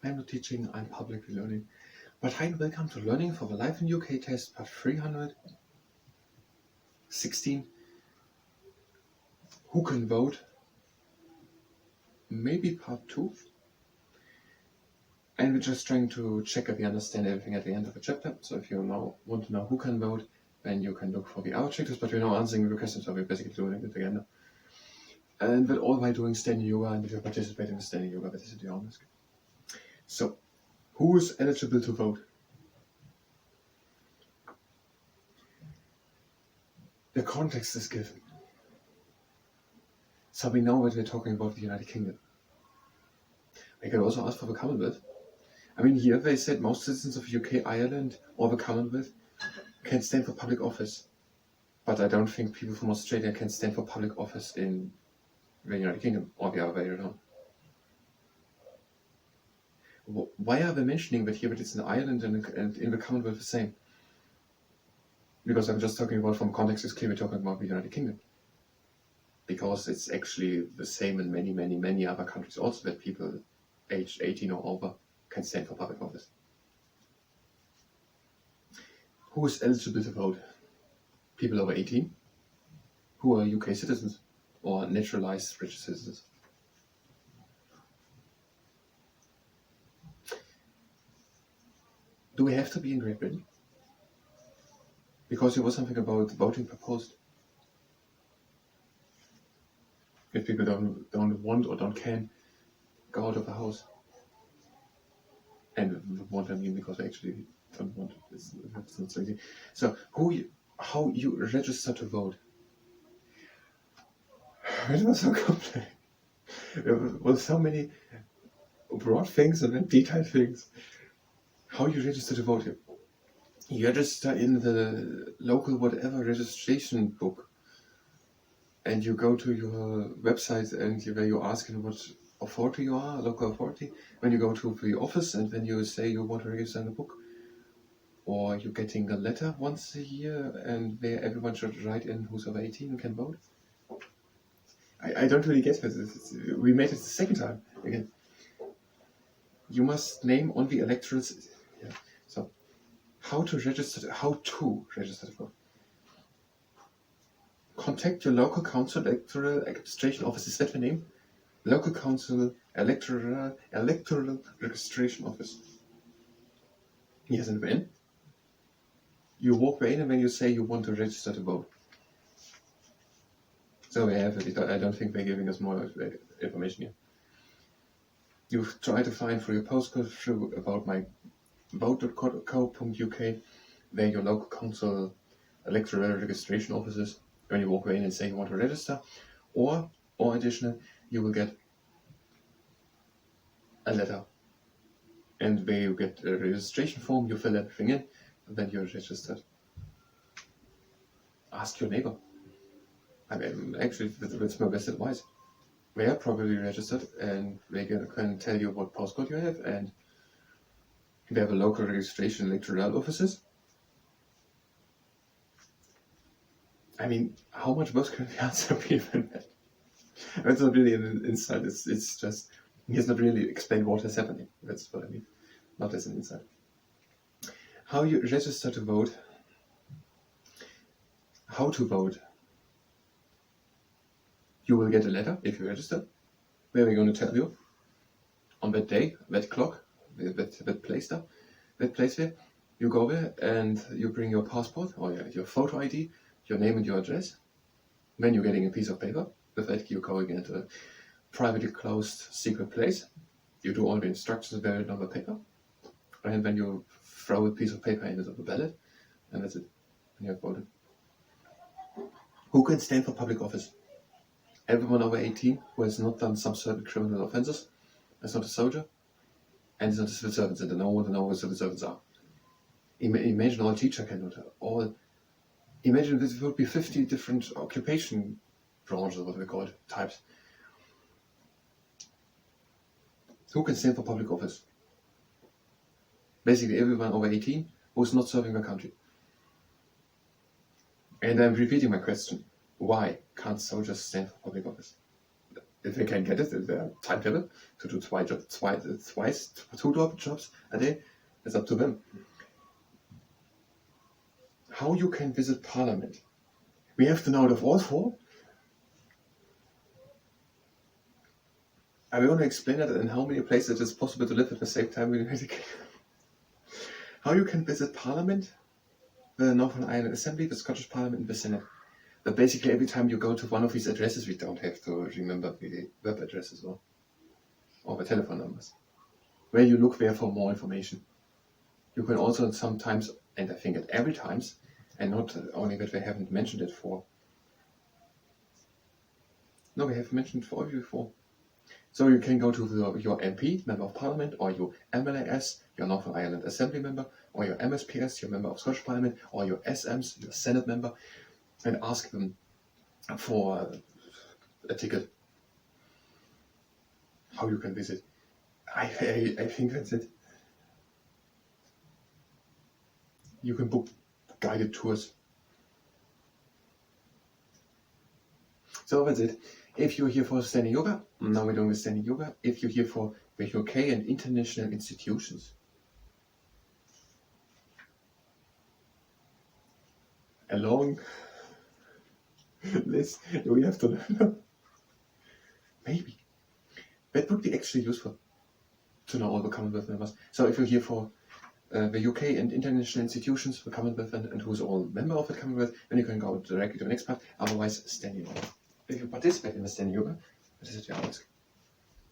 I'm not teaching, I'm publicly learning. But hi and welcome to Learning for the Life in UK test part 316. Who can vote? Maybe part 2. And we're just trying to check if we understand everything at the end of the chapter. So if you now want to know who can vote, then you can look for the hour checklist, but we're now answering the questions, so we're basically doing it together. And that all by doing standing yoga, and if you participate in the standing yoga, that is at your own risk. So, who is eligible to vote? The context is given. So we know that we're talking about the United Kingdom. We can also ask for the Commonwealth. I mean, here they said most citizens of UK, Ireland, or the Commonwealth can stand for public office. But I don't think people from Australia can stand for public office in the United Kingdom, or the other way around. Why are they mentioning that here that it's in Ireland and in the Commonwealth the same? Because I'm just talking about, from context, it's clear we're talking about the United Kingdom. Because it's actually the same in many, many, many other countries also, that people aged 18 or over can stand for public office. Who is eligible to vote? People over 18 who are UK citizens or naturalized British citizens. Do we have to be in Great Britain? Because there was something about voting proposed. If people don't want or don't can go out of the house. And want, I mean, because they actually don't want it. It's not so easy. So how you register to vote? It was so complex. There were so many broad things and then detailed things. How you register to vote? You register in the local whatever registration book, and you go to your website and where you ask what authority you are, local authority. When you go to the office and then you say you want to register in the book, or you're getting a letter once a year and where everyone should write in who's over 18 and can vote. I don't really get it. We made it the second time again. You must name on the electoral. Yeah. So, how to register to vote? Contact your local council electoral registration office. Is that the name? Local council electoral registration office. Yes, and when you walk in and when you say you want to register to vote. So we have it. I don't think they're giving us more information here. You try to find for your postcode through about my vote.co.uk where your local council electoral registration office is when you walk in and say you want to register, or additional, you will get a letter, and where you get a registration form, you fill everything in, and then you're registered. Ask your neighbor. I mean, actually, that's my best advice. They are probably registered, and they can tell you what postcode you have, and they have a local registration electoral offices. I mean, how much worse can the answer be than that? It's not really an insight, it's just, he has not really explained what is happening. That's what I mean, not as an insight. How you register to vote. How to vote. You will get a letter if you register, where we're going to tell you on that day, that clock, that place there, you go there and you bring your passport or your photo ID, your name and your address. Then you're getting a piece of paper. With that, you're going into a privately closed secret place. You do all the instructions buried on the paper, and then you throw a piece of paper into the ballot, and that's it. And you have voted. Who can stand for public office? Everyone over 18 who has not done some certain criminal offences, is not a soldier, and is not a civil servant, and no one knows what civil servants are. Imagine all teacher can do. Imagine this would be 50 different occupation branches, what we call it, types. Who can stand for public office? Basically everyone over 18 who is not serving the country. And I'm repeating my question. Why can't soldiers stand for public office? if they can get it, their timetable to do two jobs a day, it's up to them. How you can visit Parliament? We have to know of all four. I will explain that in how many places it is possible to live at the same time in the United Kingdom. How you can visit Parliament, the Northern Ireland Assembly, the Scottish Parliament, and the Senate. But basically, every time you go to one of these addresses, we don't have to remember the web addresses or the telephone numbers. Where you look there for more information. You can also sometimes, and I think at every times, and not only that we haven't mentioned it for. No, we have mentioned it for you before. So you can go to your MP, Member of Parliament, or your MLAS, your Northern Ireland Assembly member, or your MSPS, your Member of Scottish Parliament, or your SMs, your Senate member, and ask them for a ticket. How you can visit. I think that's it. You can book guided tours. So that's it. If you're here for standing yoga, now we're doing the standing yoga. If you're here for the UK and international institutions, a long list we have to learn. Maybe. That would be actually useful to know all the Commonwealth members. So if you're here for the UK and international institutions, the Commonwealth, and who's all member of the Commonwealth, then you can go directly to the next part. Otherwise, standing yoga. If you participate in the standing yoga, this is your ask.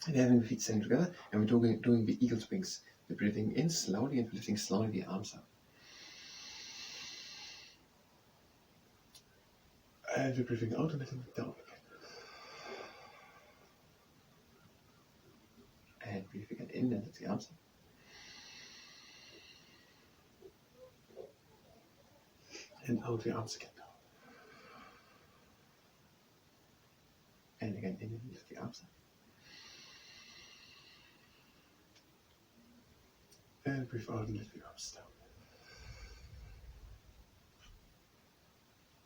And having the feet standing together, and we're doing the eagle's wings. We're breathing in slowly and lifting slowly the arms up. And we're breathing out and letting it down again. And breathing again in and let the arms up. And out the arms again down. And again in and lift the arms up. And breathe out and lift the arms down.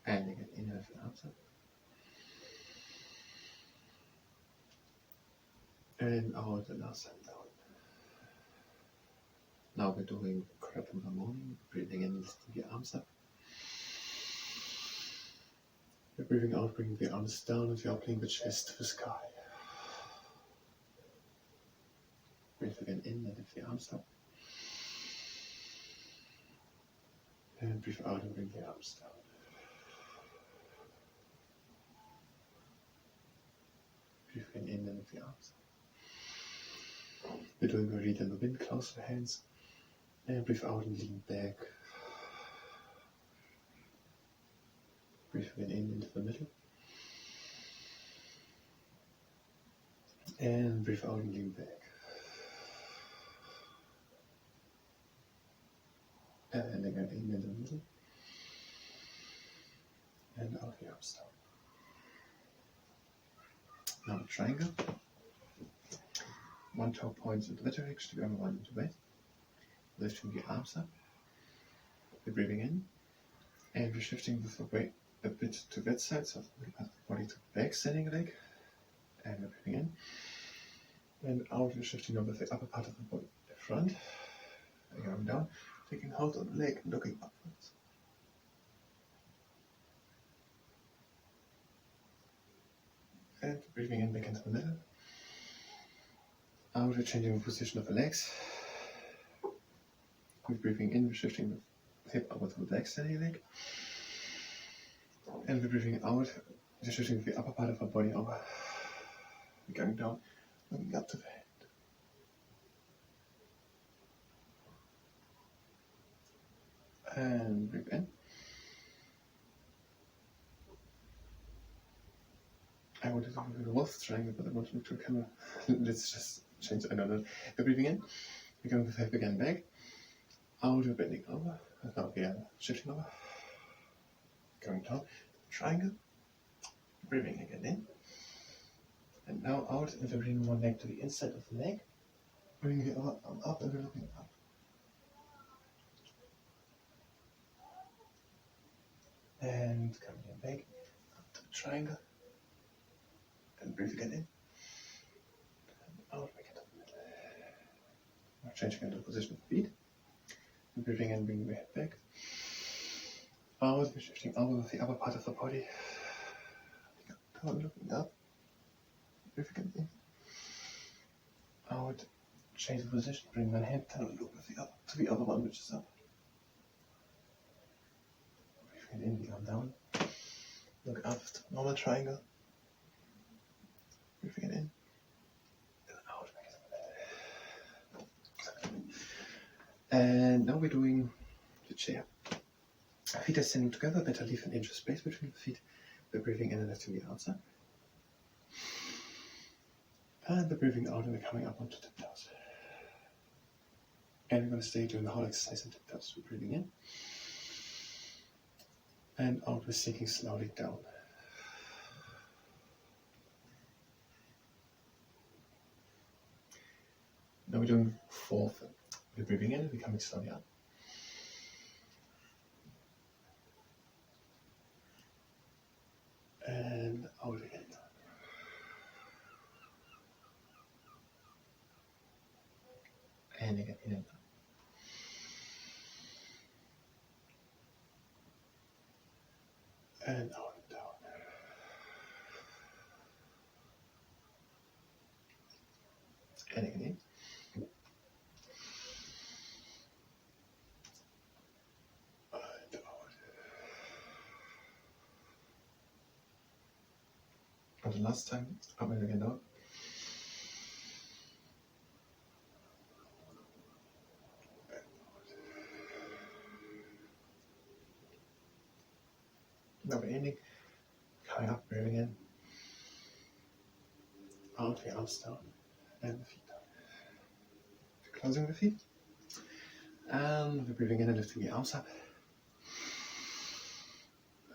And again in and lift the arms up. And out the last time down. Now we're doing crab in the morning, breathing in and lifting the arms up. We're breathing out, bringing the arms down and we're opening the chest to the sky. Breathe again in and lift the arms up. And breathe out and bring the arms down. Breathe again in and lift the arms up. We're doing a read in the wind, close the hands. And breathe out and lean back. Breathe again in into the middle. And breathe out and lean back. And again in the middle. And out the arms down. Now a triangle. One toe points in the direction, the other one into bed. Lifting the arms up. We're breathing in. And we're shifting the weight a bit to that side, so the body to the back standing leg. And we're breathing in. And out, we're shifting over the upper part of the body, the front. And going down, taking hold on the leg and looking upwards. And breathing in back into the middle. Out, we're changing the position of the legs. We're breathing in, we're shifting the hip over to the back standing leg. And we're breathing out, we're shifting the upper part of our body over. We're going down, looking up to the head. And breathe in. I wanted to do the wolf triangle, but I want to look to the camera. Let's just change it. I don't know. We're breathing in. We're going with the hip again back. Out, we're bending over. Now we are shifting over. Going down. Triangle. Breathing again in. And now out, and we're bringing one leg to the inside of the leg. Bringing the other arm up and we're looking up. And coming in back. Up to the triangle. And breathe again in. changing into the position of the feet. Breathing in, bringing the head back. Out, we're shifting over with the upper part of the body. Down, looking up. Breathing in. Out, change the position, bring my head down, look with the up to the other one, which is up. Breathing in, the arm down. Look up to normal triangle. Breathing in. And now we're doing the chair. Feet are standing together, better leave an inch of space between the feet. We're breathing in and lifting the arms up. And we're breathing out and we're coming up onto tiptoes. And we're going to stay doing the whole exercise in tiptoes. We're breathing in. And out, we're sinking slowly down. Now we're doing fourth. We're breathing in and we're coming slowly up. And out again. And again, in and out. And out and down. And again in. And the last time, up and again down. Now we're ending, coming up, breathing in, out, the arms down, and the feet down. We're closing the feet, and we're breathing in and lifting the arms up.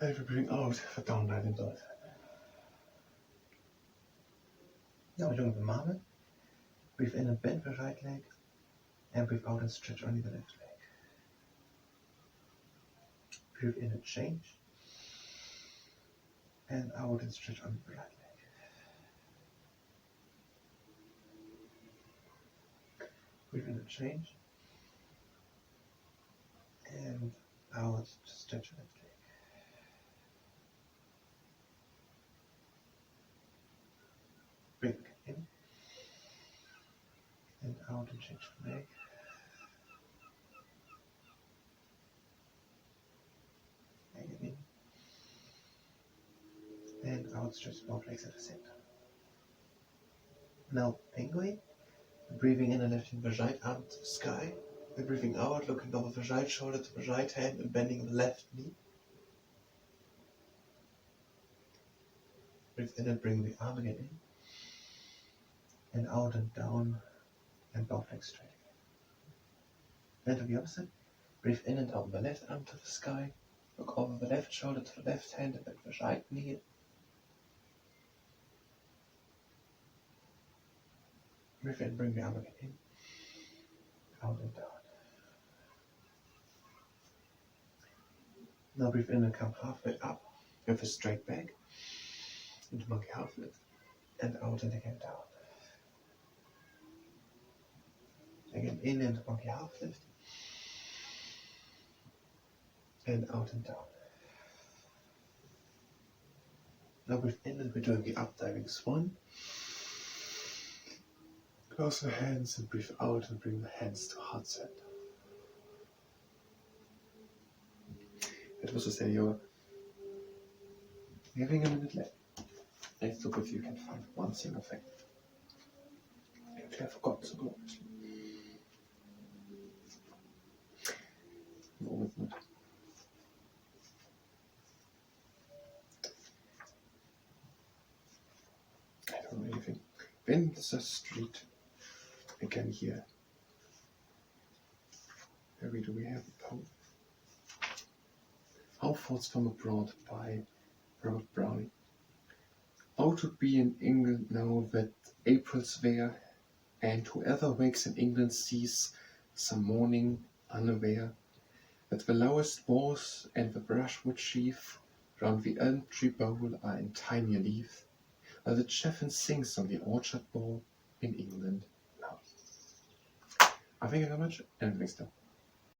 And we're breathing out for down, right and down. Now we're doing the marble. Breathe in and bend the right leg, and breathe out and stretch only the left leg. Breathe in and change, and out and stretch only the right leg. Breathe in and change, and out to stretch the left leg. Breathe in and out and change the leg. Again in and out, stretch both legs at the same time. Now penguin. Breathing in and lifting the right arm to the sky. We're breathing out, looking over the right shoulder to the right hand and bending the left knee. Breathe in and bring the arm again in. And out and down, and both legs straight again. And to the opposite, breathe in and open the left arm to the sky, look over the left shoulder to the left hand and bend the right knee. Breathe in, bring the arm again in, out and down. Now breathe in and come halfway up with a straight back, into monkey half lift, and out and again down. Again in and monkey half lift, and out and down. Now breathe in and we're doing the up diving swan. Close the hands and breathe out and bring the hands to heart center. It was to say you're giving a minute left. Let's look if you can find one single thing. If you have forgotten to go, obviously. No, it's not. I don't really think. When the street again here. Where do we have the poem? How Thoughts from Abroad by Robert Browning. How to be in England now that April's there, and whoever wakes in England sees some morning unaware that the lowest boughs and the brushwood sheaf round the elm tree bole are in tinier leaf, while the chaffinch sings on the orchard bough in England now. I thank you very much, and thanks still.